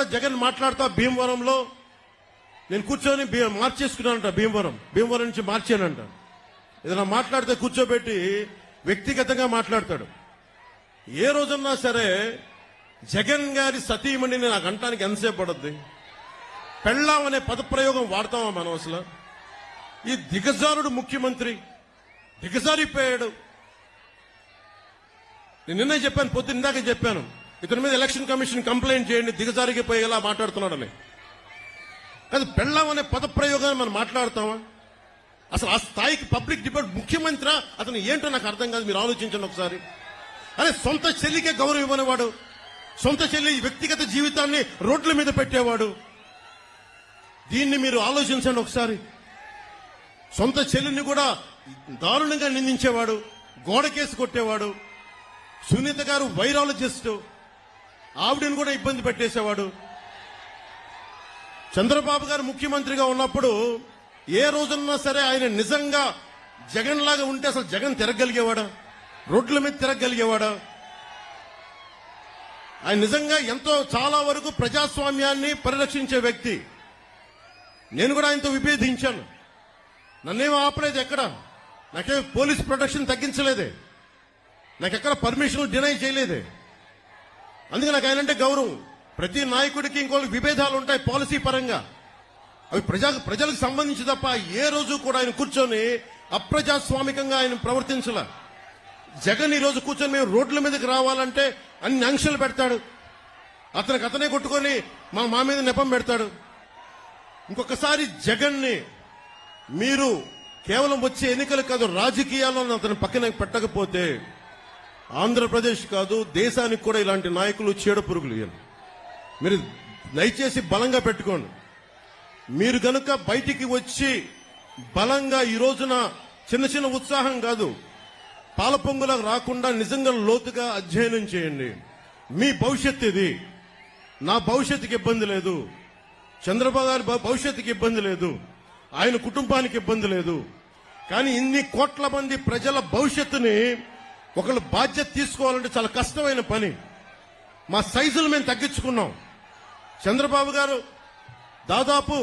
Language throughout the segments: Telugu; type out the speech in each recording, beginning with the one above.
కూడా జగన్ మాట్లాడుతా భీమవరంలో నేను కూర్చొని మార్చేసుకున్నానంట. భీమవరం నుంచి మార్చానంట. ఏదైనా మాట్లాడితే కూర్చోబెట్టి వ్యక్తిగతంగా మాట్లాడతాడు. ఏ రోజున్నా సరే జగన్ గారి సతీమణిని నాకు అంటానికి ఎంతసేపు పడుద్ది? పెళ్ళాం అనే పదప్రయోగం వాడతామా మనం? అసలు ఈ దిగజారుడు ముఖ్యమంత్రి దిగజారిపోయాడు. నేను నిన్నే చెప్పాను, పొద్దున్న ఇందాక చెప్పాను, ఇతని మీద ఎలక్షన్ కమిషన్ కంప్లైంట్ చేయండి, దిగజారిపోయేలా మాట్లాడుతున్నాడని. అది పెళ్ళాం అనే పదప్రయోగాన్ని మనం మాట్లాడతామా? అసలు ఆ స్థాయికి పబ్లిక్ డిబేట్ ముఖ్యమంత్రి అతను ఏంటో నాకు అర్థం కాదు. మీరు ఆలోచించండి ఒకసారి. అరే సొంత చెల్లికే గౌరవం ఇవ్వనివాడు, సొంత చెల్లి వ్యక్తిగత జీవితాన్ని రోడ్ల మీద పెట్టేవాడు. దీన్ని మీరు ఆలోచించండి ఒకసారి. సొంత చెల్లిని కూడా దారుణంగా నిందించేవాడు, గోడకేసి కొట్టేవాడు. సునీత గారు వైరాలజిస్ట్, ఆవిడని కూడా ఇబ్బంది పెట్టేసేవాడు. చంద్రబాబు గారు ముఖ్యమంత్రిగా ఉన్నప్పుడు ఏ రోజున్నా సరే ఆయన నిజంగా జగన్ లాగా ఉంటే అసలు జగన్ తిరగలిగేవాడా? రోడ్ల మీద తిరగలిగేవాడా? ఆయన నిజంగా ఎంతో చాలా వరకు ప్రజాస్వామ్యాన్ని పరిరక్షించే వ్యక్తి. నేను కూడా ఆయనతో విభేదించాను. నన్నేమో ఆపలేదు, ఎక్కడ నాకే పోలీస్ ప్రొటెక్షన్ తగ్గించలేదే, నాకెక్కడ పర్మిషన్ డినై చేయలేదే. అందుకే నాకు ఆయనంటే గౌరవం. ప్రతి నాయకుడికి ఇంకోళ్ళకి విభేదాలు ఉంటాయి పాలసీ పరంగా, అవి ప్రజలకు సంబంధించి తప్ప ఏ రోజు కూడా ఆయన కూర్చొని అప్రజాస్వామికంగా ఆయన ప్రవర్తించాల. జగన్ ఈ రోజు కూర్చొని మేము రోడ్ల మీదకి రావాలంటే అన్ని ఆంక్షలు పెడతాడు. అతనే కొట్టుకొని మా మీద నెపం పెడతాడు. ఇంకొకసారి జగన్ ని మీరు కేవలం వచ్చే ఎన్నికలు కాదు, రాజకీయాలను అతను పక్కన పెట్టకపోతే ఆంధ్రప్రదేశ్ కాదు దేశానికి కూడా ఇలాంటి నాయకులు చీడ పురుగులు. మీరు దయచేసి బలంగా పెట్టుకోండి. మీరు గనుక బయటికి వచ్చి బలంగా ఈ రోజున చిన్న చిన్న ఉత్సాహం కాదు, పాలపొంగులకు రాకుండా నిజంగా లోతుగా అధ్యయనం చేయండి. మీ భవిష్యత్తు ఇది. నా భవిష్యత్తుకి ఇబ్బంది లేదు, చంద్రబాబు గారి భవిష్యత్తుకి ఇబ్బంది లేదు, ఆయన కుటుంబానికి ఇబ్బంది లేదు. కానీ ఇన్ని కోట్ల మంది ప్రజల భవిష్యత్తుని ఒకళ్ళు బాధ్యత తీసుకోవాలంటే చాలా కష్టమైన పని. మా సైజులు మేము తగ్గించుకున్నాం. చంద్రబాబు గారు దాదాపు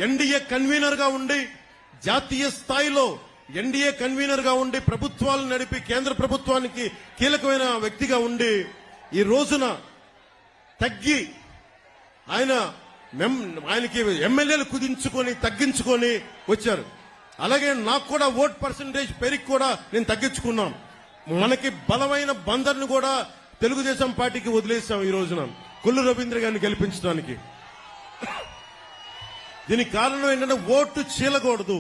ఎన్డీఏ కన్వీనర్ గా ఉండి, జాతీయ స్థాయిలో ఎన్డీఏ కన్వీనర్ గా ఉండి ప్రభుత్వాలు నడిపి కేంద్ర ప్రభుత్వానికి కీలకమైన వ్యక్తిగా ఉండి ఈ రోజున తగ్గి ఆయనకి ఎమ్మెల్యేలు కుదించుకొని తగ్గించుకొని వచ్చారు. అలాగే నాకు కూడా ఓట్ పర్సంటేజ్ పెరిగి కూడా నేను తగ్గించుకున్నాం. మనకి బలమైన బందర్ను కూడా తెలుగుదేశం పార్టీకి వదిలేశాం ఈ రోజున కొల్లు రవీంద్ర గారిని గెలిపించడానికి. దీనికి కారణం ఏంటంటే ఓటు చీలకూడదు.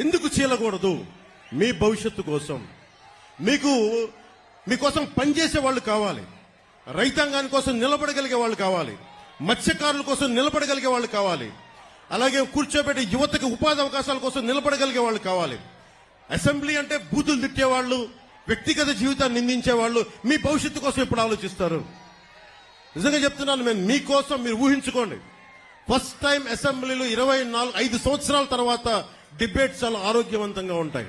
ఎందుకు చీలకూడదు? మీ భవిష్యత్తు కోసం, మీకోసం పనిచేసే వాళ్ళు కావాలి, రైతాంగాని కోసం నిలబడగలిగే వాళ్ళు కావాలి, మత్స్యకారుల కోసం నిలబడగలిగే వాళ్ళు కావాలి, అలాగే కూర్చోబెట్టే యువతకు ఉపాధి అవకాశాల కోసం నిలబడగలిగే వాళ్ళు కావాలి. అసెంబ్లీ అంటే బూతులు తిట్టేవాళ్ళు, వ్యక్తిగత జీవితాన్ని నిందించేవాళ్ళు మీ భవిష్యత్తు కోసం ఎప్పుడు ఆలోచిస్తారు? నిజంగా చెప్తున్నాను నేను మీకోసం. మీరు ఊహించుకోండి, ఫస్ట్ టైం అసెంబ్లీలో 5 సంవత్సరాల తర్వాత డిబేట్స్ చాలా ఆరోగ్యవంతంగా ఉంటాయి.